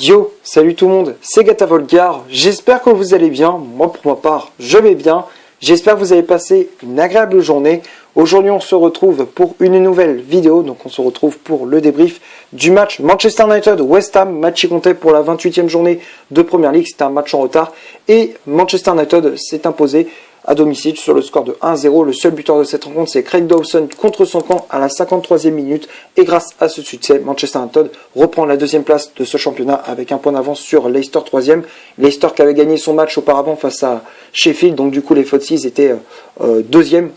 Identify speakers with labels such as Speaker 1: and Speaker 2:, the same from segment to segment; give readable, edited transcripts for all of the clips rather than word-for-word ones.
Speaker 1: Yo, salut tout le monde, c'est Gata Volgar, j'espère que vous allez bien, moi pour ma part je vais bien, j'espère que vous avez passé une agréable journée. Aujourd'hui on se retrouve pour une nouvelle vidéo, donc on se retrouve pour le débrief du match Manchester United-West Ham, match qui comptait pour la 28e journée de Premier League, c'était un match en retard, et Manchester United s'est imposé à domicile sur le score de 1-0. Le seul buteur de cette rencontre, c'est Craig Dawson contre son camp à la 53e minute. Et grâce à ce succès, Manchester United reprend la deuxième place de ce championnat avec un point d'avance sur Leicester 3e. Leicester qui avait gagné son match auparavant face à Sheffield. Donc du coup, les Footsie étaient deuxième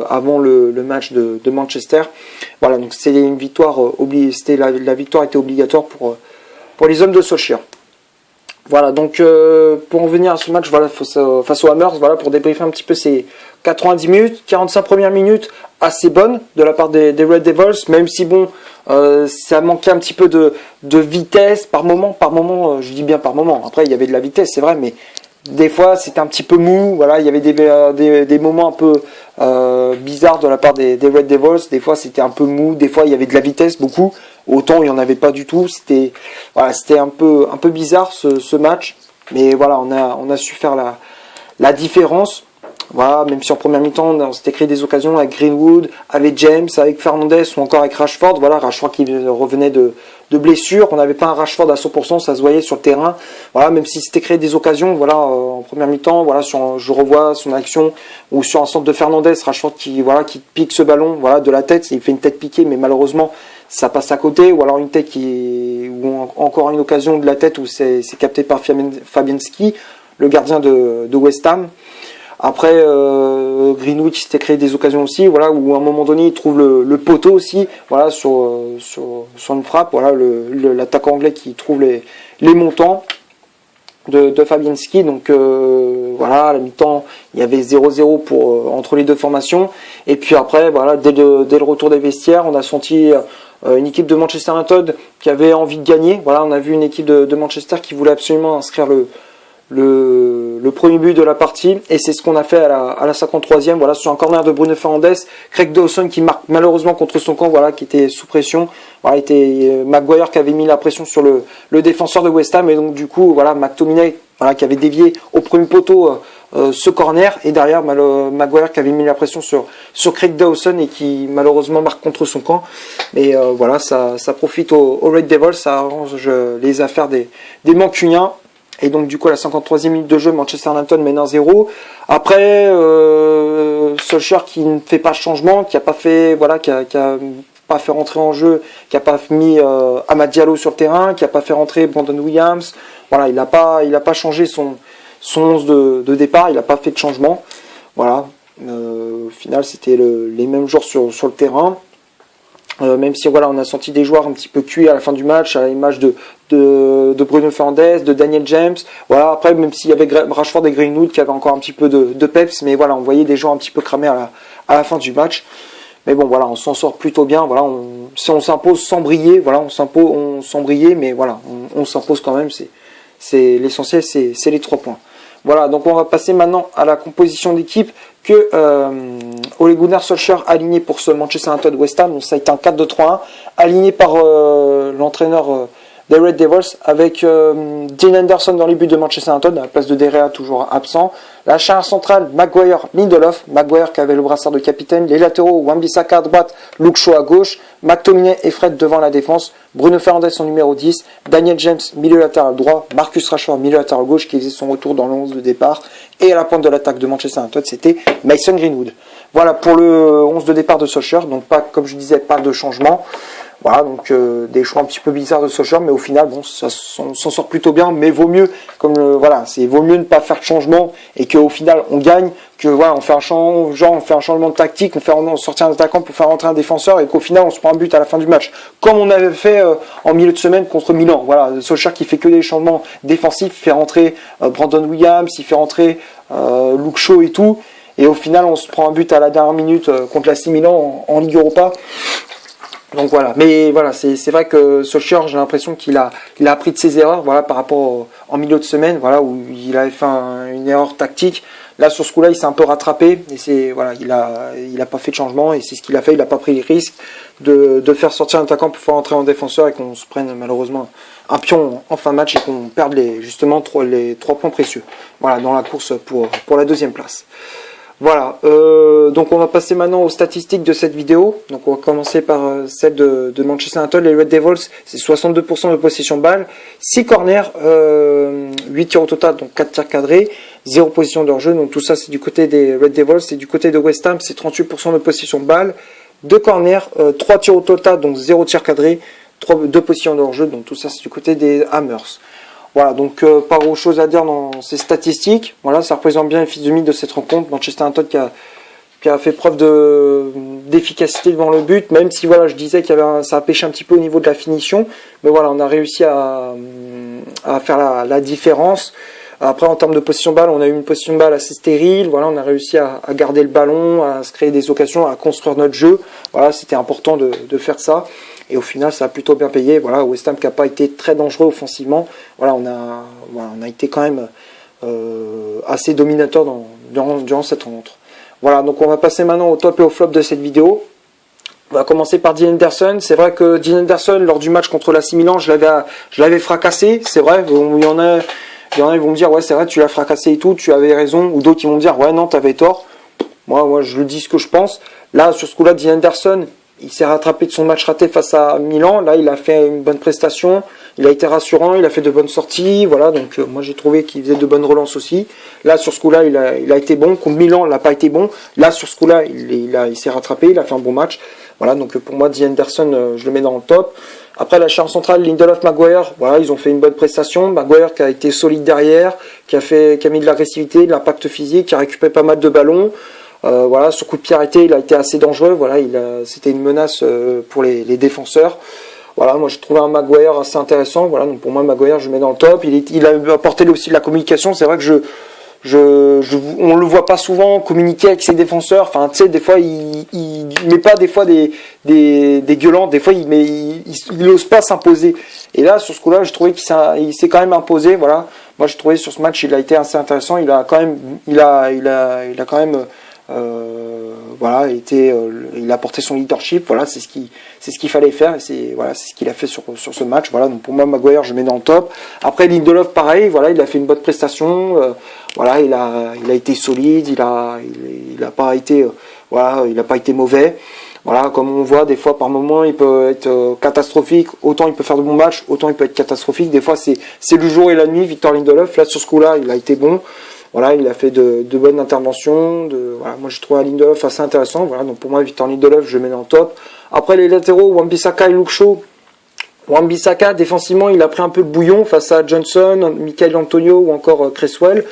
Speaker 1: avant le match de Manchester. Voilà, donc c'était une victoire la victoire était obligatoire pour les hommes de Solskjaer. Voilà, donc pour en venir à ce match, voilà, face aux Hammers, voilà, pour débriefer un petit peu ces 90 minutes, 45 premières minutes assez bonnes de la part des Red Devils, même si bon, ça manquait un petit peu de vitesse par moment, je dis bien par moment, après il y avait de la vitesse, c'est vrai, mais des fois c'était un petit peu mou, voilà, il y avait des moments un peu bizarres de la part des Red Devils, des fois c'était un peu mou, des fois il y avait de la vitesse, beaucoup. Autant il n'y en avait pas du tout, c'était un peu bizarre ce match, mais voilà, on a su faire la différence. Voilà, même si en première mi-temps on s'était créé des occasions avec Greenwood, avec James, avec Fernandes ou encore avec Rashford. Voilà, Rashford qui revenait de blessure, on n'avait pas un Rashford à 100%, ça se voyait sur le terrain. Voilà, même si c'était créé des occasions, voilà, en première mi-temps, voilà, je revois son action ou sur un centre de Fernandes, Rashford qui pique ce ballon, voilà, de la tête, il fait une tête piquée, mais malheureusement ça passe à côté, ou alors une tête ou encore une occasion de la tête où c'est capté par Fabianski, le gardien de West Ham. Après, Greenwood s'était créé des occasions aussi, voilà, où à un moment donné il trouve le poteau aussi, voilà, sur une frappe, voilà, l'attaquant anglais qui trouve les montants de Fabianski. Donc voilà, à la mi-temps il y avait 0-0 entre les deux formations, et puis après voilà, dès le retour des vestiaires, on a senti une équipe de Manchester United qui avait envie de gagner. Voilà, on a vu une équipe de Manchester qui voulait absolument inscrire le premier but de la partie, et c'est ce qu'on a fait à la 53e, voilà, sur un corner de Bruno Fernandes, Craig Dawson qui marque malheureusement contre son camp, voilà, qui était sous pression, voilà, Maguire qui avait mis la pression sur le défenseur de West Ham, et donc du coup voilà, McTominay, voilà, qui avait dévié au premier poteau ce corner, et derrière Maguire qui avait mis la pression sur Craig Dawson et qui malheureusement marque contre son camp. Mais voilà, ça profite aux Red Devils, ça arrange les affaires des Mancuniens. Et donc du coup à la 53e minute de jeu, Manchester United mène 1-0. Après Solskjaer qui ne fait pas de changement, qui a pas fait rentrer en jeu, qui a pas mis Amad Diallo sur le terrain, qui a pas fait rentrer Brandon Williams. Voilà, il a pas changé son 11 de départ, il n'a pas fait de changement. Voilà, au final c'était les mêmes joueurs sur le terrain. Même si voilà, on a senti des joueurs un petit peu cuits à la fin du match, à l'image de Bruno Fernandes, de Daniel James. Voilà, après même s'il y avait Rashford et Greenwood qui avaient encore un petit peu de peps, mais voilà, on voyait des joueurs un petit peu cramés à la fin du match. Mais bon voilà, on s'en sort plutôt bien. Voilà, si on s'impose sans briller, voilà, on sans briller, mais voilà, on s'impose quand même. C'est l'essentiel, c'est les 3 points. Voilà, donc on va passer maintenant à la composition d'équipe que Ole Gunnar Solskjaer a aligné pour ce Manchester United West Ham. Donc ça a été un 4-2-3-1 aligné par l'entraîneur des Red Devils, avec Dean Henderson dans les buts de Manchester United à la place de De Gea, toujours absent. La charnière centrale, Maguire, Lindelof, Maguire qui avait le brassard de capitaine. Les latéraux, Wan-Bissaka à droite, Luke Shaw à gauche, McTominay et Fred devant la défense, Bruno Fernandes en numéro 10, Daniel James milieu latéral droit, Marcus Rashford milieu latéral gauche qui faisait son retour dans le 11 de départ, et à la pointe de l'attaque de Manchester United c'était Mason Greenwood. Voilà pour le 11 de départ de Solskjaer, donc pas, comme je disais, pas de changement. Voilà, donc des choix un petit peu bizarres de Solskjaer, mais au final, bon, on s'en sort plutôt bien, mais vaut mieux, vaut mieux ne pas faire de changement et qu'au final on gagne, que voilà, on fait un changement de tactique, on fait sortir un attaquant pour faire rentrer un défenseur et qu'au final on se prend un but à la fin du match, comme on avait fait en milieu de semaine contre Milan. Voilà, Solskjaer qui fait que des changements défensifs, fait rentrer Brandon Williams, il fait rentrer Luke Shaw et tout, et au final on se prend un but à la dernière minute contre l'AC Milan en Ligue Europa. Donc voilà, mais voilà, c'est vrai que Solskjaer, j'ai l'impression qu'il a appris de ses erreurs, voilà, par rapport en milieu de semaine, voilà, où il avait fait une erreur tactique. Là, sur ce coup-là, il s'est un peu rattrapé, et il a pas fait de changement, et c'est ce qu'il a fait. Il a pas pris le risque de faire sortir un attaquant pour faire entrer en défenseur et qu'on se prenne malheureusement un pion en fin de match et qu'on perde justement les 3 points précieux. Voilà, dans la course pour la deuxième place. Voilà, donc on va passer maintenant aux statistiques de cette vidéo. Donc on va commencer par celle de Manchester United. Les Red Devils, c'est 62% de possession de balle, 6 corners, 8 tirs au total, donc 4 tirs cadrés, 0 position de hors-jeu. Donc tout ça c'est du côté des Red Devils. Et du côté de West Ham, c'est 38% de possession de balle, 2 corners, 3 tirs au total, donc 0 tir cadré, 2 positions de hors-jeu. Donc tout ça c'est du côté des Hammers. Voilà, donc pas grand chose à dire dans ces statistiques. Voilà, ça représente bien les physionomies de cette rencontre. Manchester United qui a fait preuve d'efficacité devant le but, même si voilà, je disais ça a pêché un petit peu au niveau de la finition. Mais voilà, on a réussi à faire la différence. Après, en termes de position de balle, on a eu une position de balle assez stérile. Voilà, on a réussi à garder le ballon, à se créer des occasions, à construire notre jeu. Voilà, c'était important de faire ça. Et au final, ça a plutôt bien payé. Voilà, West Ham qui n'a pas été très dangereux offensivement. Voilà, on a été quand même assez dominateur durant cette rencontre. Voilà, donc on va passer maintenant au top et au flop de cette vidéo. On va commencer par Dean Henderson. C'est vrai que Dean Henderson, lors du match contre l'AC Milan, je l'avais fracassé. C'est vrai, il y en a qui vont me dire, ouais, c'est vrai, tu l'as fracassé et tout, tu avais raison. Ou d'autres qui vont me dire, ouais, non, tu avais tort. Moi, je le dis ce que je pense. Là, sur ce coup-là, Dean Henderson, il s'est rattrapé de son match raté face à Milan. Là, il a fait une bonne prestation. Il a été rassurant. Il a fait de bonnes sorties. Voilà, donc moi, j'ai trouvé qu'il faisait de bonnes relances aussi. Là, sur ce coup-là, il a été bon. Contre Milan, il n'a pas été bon. Là, sur ce coup-là, il s'est rattrapé. Il a fait un bon match. Voilà, donc pour moi, Dean Henderson, je le mets dans le top. Après, la charnière centrale, Lindelof, Maguire, voilà, ils ont fait une bonne prestation. Maguire qui a été solide derrière, qui a mis de l'agressivité, de l'impact physique, qui a récupéré pas mal de ballons. Voilà, sur coup de pied arrêté, il a été assez dangereux. Voilà, c'était une menace pour les défenseurs. Voilà, moi j'ai trouvé un Maguire assez intéressant. Voilà, donc pour moi Maguire, je le mets dans le top. Il a apporté aussi de la communication. C'est vrai que on le voit pas souvent communiquer avec ses défenseurs. Enfin, tu sais, des fois il met pas des fois des gueulants. Des fois il ose pas s'imposer. Et là, sur ce coup-là, je trouvais qu'il s'est quand même imposé. Voilà, moi je trouvais sur ce match, il a été assez intéressant. Il a quand même voilà, il a apporté son leadership. Voilà, c'est ce qu'il fallait faire. Et c'est ce qu'il a fait sur ce match. Voilà, donc pour moi Maguire, je mets dans le top. Après Lindelof, pareil. Voilà, il a fait une bonne prestation. Voilà, il a été solide. Il a pas été il a pas été mauvais. Voilà, comme on voit, des fois par moment il peut être catastrophique. Autant il peut faire de bons matchs, autant il peut être catastrophique. Des fois c'est le jour et la nuit. Victor Lindelof, là sur ce coup-là, il a été bon. Voilà, il a fait de bonnes interventions. Voilà, moi je trouve un Lindelof assez intéressant. Voilà, donc pour moi Victor Lindelof, je le mets dans le top. Après les latéraux, Wan-Bissaka et Luke Shaw. Wan-Bissaka, défensivement, il a pris un peu le bouillon face à Johnson, Michael Antonio ou encore Cresswell.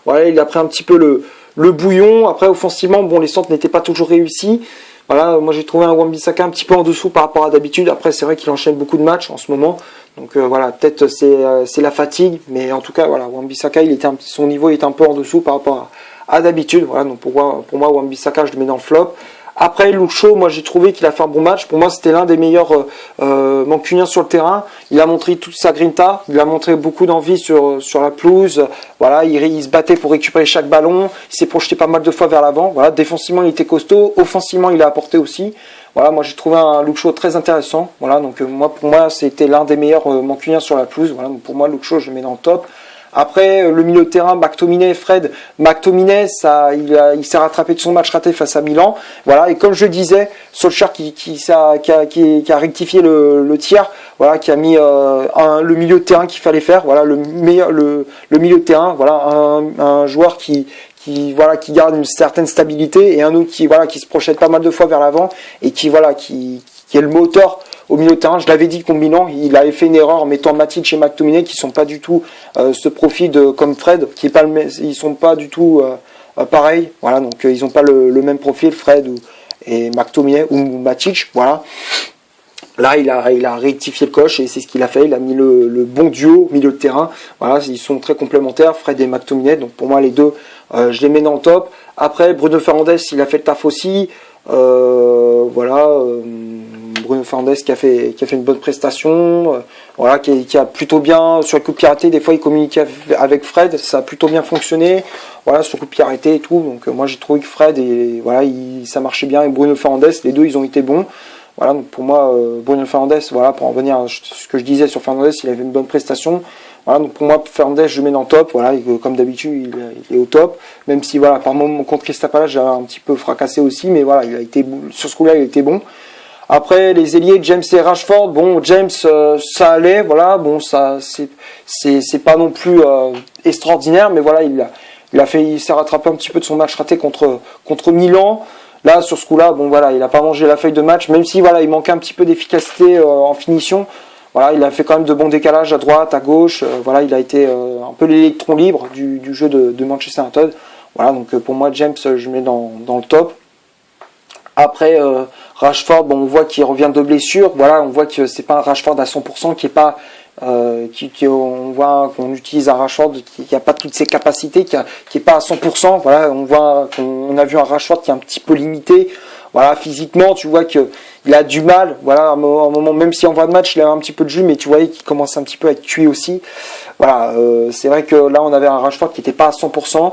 Speaker 1: Voilà, il a pris un petit peu le bouillon. Après, offensivement, bon, les centres n'étaient pas toujours réussis. Voilà, moi j'ai trouvé un Wan-Bissaka un petit peu en dessous par rapport à d'habitude. Après, c'est vrai qu'il enchaîne beaucoup de matchs en ce moment. Donc voilà, peut-être c'est la fatigue. Mais en tout cas, voilà, Wan-Bissaka, son niveau est un peu en dessous par rapport à d'habitude. Voilà, donc pour moi Wan-Bissaka, je le mets dans le flop. Après, Luke Shaw, moi j'ai trouvé qu'il a fait un bon match. Pour moi, c'était l'un des meilleurs mancuniens sur le terrain. Il a montré toute sa grinta. Il a montré beaucoup d'envie sur la pelouse. Voilà, il se battait pour récupérer chaque ballon. Il s'est projeté pas mal de fois vers l'avant. Voilà, défensivement, il était costaud. Offensivement, il a apporté aussi. Voilà, moi j'ai trouvé un Luke Shaw très intéressant. Voilà, donc pour moi, c'était l'un des meilleurs mancuniens sur la pelouse. Voilà, donc pour moi, Luke Shaw, je le mets dans le top. Après, le milieu de terrain, McTominay, Fred. McTominay, il s'est rattrapé de son match raté face à Milan. Voilà, et comme je disais, Solskjaer qui a rectifié le tir, voilà, qui a mis le milieu de terrain qu'il fallait faire. Voilà, le milieu de terrain. Voilà, un joueur qui garde une certaine stabilité et un autre qui se projette pas mal de fois vers l'avant et qui est le moteur au milieu de terrain. Je l'avais dit contre Milan, il avait fait une erreur en mettant Matic et McTominay qui sont pas du tout ce profil comme Fred, ils sont pas du tout pareils. Voilà, donc ils ont pas le même profil, Fred et McTominay ou Matic. Voilà. Là, il a rectifié le coche et c'est ce qu'il a fait. Il a mis le bon duo au milieu de terrain. Voilà, ils sont très complémentaires, Fred et McTominay. Donc pour moi, les deux, je les mets dans le top. Après, Bruno Fernandes, il a fait le taf aussi. Bruno Fernandes qui a fait une bonne prestation. Voilà, qui a plutôt bien sur le coup de pied arrêté. Des fois, il communiquait avec Fred, ça a plutôt bien fonctionné. Voilà, sur le coup de pied arrêté et tout. Donc moi, j'ai trouvé que Fred ça marchait bien. Et Bruno Fernandes, les deux, ils ont été bons. Voilà, donc pour moi, Bruno Fernandes, voilà, pour en revenir à ce que je disais sur Fernandes, il avait une bonne prestation. Voilà, donc pour moi, Fernandes, je le mets dans le top. Voilà, comme d'habitude, il est au top. Même si, voilà, par moment, contre Crystal Palace, j'ai un petit peu fracassé aussi, mais voilà, il a été, sur ce coup-là, il a été bon. Après, les ailiers, James et Rashford, bon, James, ça allait, voilà, bon, ça, c'est pas non plus extraordinaire, mais voilà, il s'est rattrapé un petit peu de son match raté contre Milan. Là, sur ce coup-là, bon, voilà, il a pas mangé la feuille de match, même si, voilà, il manquait un petit peu d'efficacité en finition. Voilà, il a fait quand même de bons décalages à droite, à gauche. Voilà, il a été un peu l'électron libre du jeu de Manchester United. Voilà, donc pour moi, James, je mets dans le top. Après, Rashford, bon, on voit qu'il revient de blessure. Voilà, on voit que c'est pas un Rashford à 100%, qui est pas, on voit qu'on utilise un Rashford qui a pas toutes ses capacités, qui est pas à 100%. Voilà, on a vu un Rashford qui est un petit peu limité. Voilà, physiquement, tu vois que il a du mal. Voilà, à un moment, même si en voie de match, il a un petit peu de jus, mais tu voyais qu'il commence un petit peu à être cuit aussi. Voilà, c'est vrai que là, on avait un Rashford qui était pas à 100%.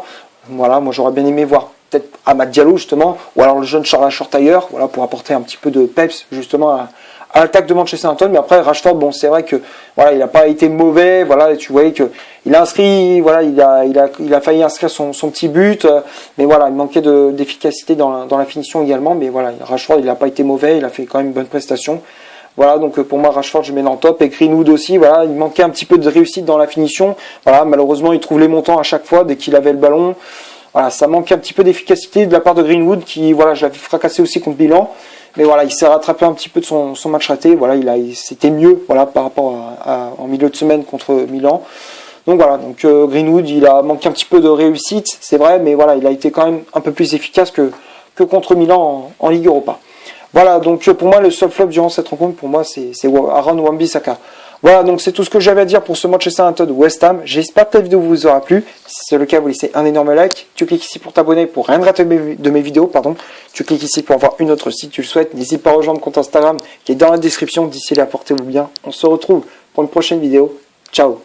Speaker 1: Voilà, moi, j'aurais bien aimé voir peut-être Amad Diallo justement, ou alors le jeune Charles Shortire, voilà, pour apporter un petit peu de peps justement à l'attaque de Manchester United. Mais après Rashford, bon, c'est vrai que voilà, il n'a pas été mauvais, voilà, tu voyais que il a inscrit, voilà, il a failli inscrire son petit but, mais voilà, il manquait d'efficacité dans la finition également. Mais voilà, Rashford, il n'a pas été mauvais, il a fait quand même une bonne prestation. Voilà, donc pour moi Rashford, je mets dans le top. Et Greenwood aussi, voilà, il manquait un petit peu de réussite dans la finition. Voilà, malheureusement, il trouve les montants à chaque fois dès qu'il avait le ballon. Voilà, ça manque un petit peu d'efficacité de la part de Greenwood qui, voilà, je l'avais fracassé aussi contre Milan. Mais voilà, il s'est rattrapé un petit peu de son match raté. Voilà, c'était mieux, voilà, par rapport en milieu de semaine contre Milan. Donc voilà, donc Greenwood, il a manqué un petit peu de réussite, c'est vrai, mais voilà, il a été quand même un peu plus efficace que contre Milan en Ligue Europa. Voilà, donc pour moi, le seul flop durant cette rencontre, pour moi, c'est Aaron Wan-Bissaka. Voilà, donc c'est tout ce que j'avais à dire pour ce Manchester United West Ham. J'espère que la vidéo vous aura plu. Si c'est le cas, vous laissez un énorme like. Tu cliques ici pour t'abonner pour rien rater de mes vidéos. Tu cliques ici pour avoir une autre si tu le souhaites. N'hésite pas à rejoindre le compte Instagram qui est dans la description. D'ici là, portez-vous bien. On se retrouve pour une prochaine vidéo. Ciao.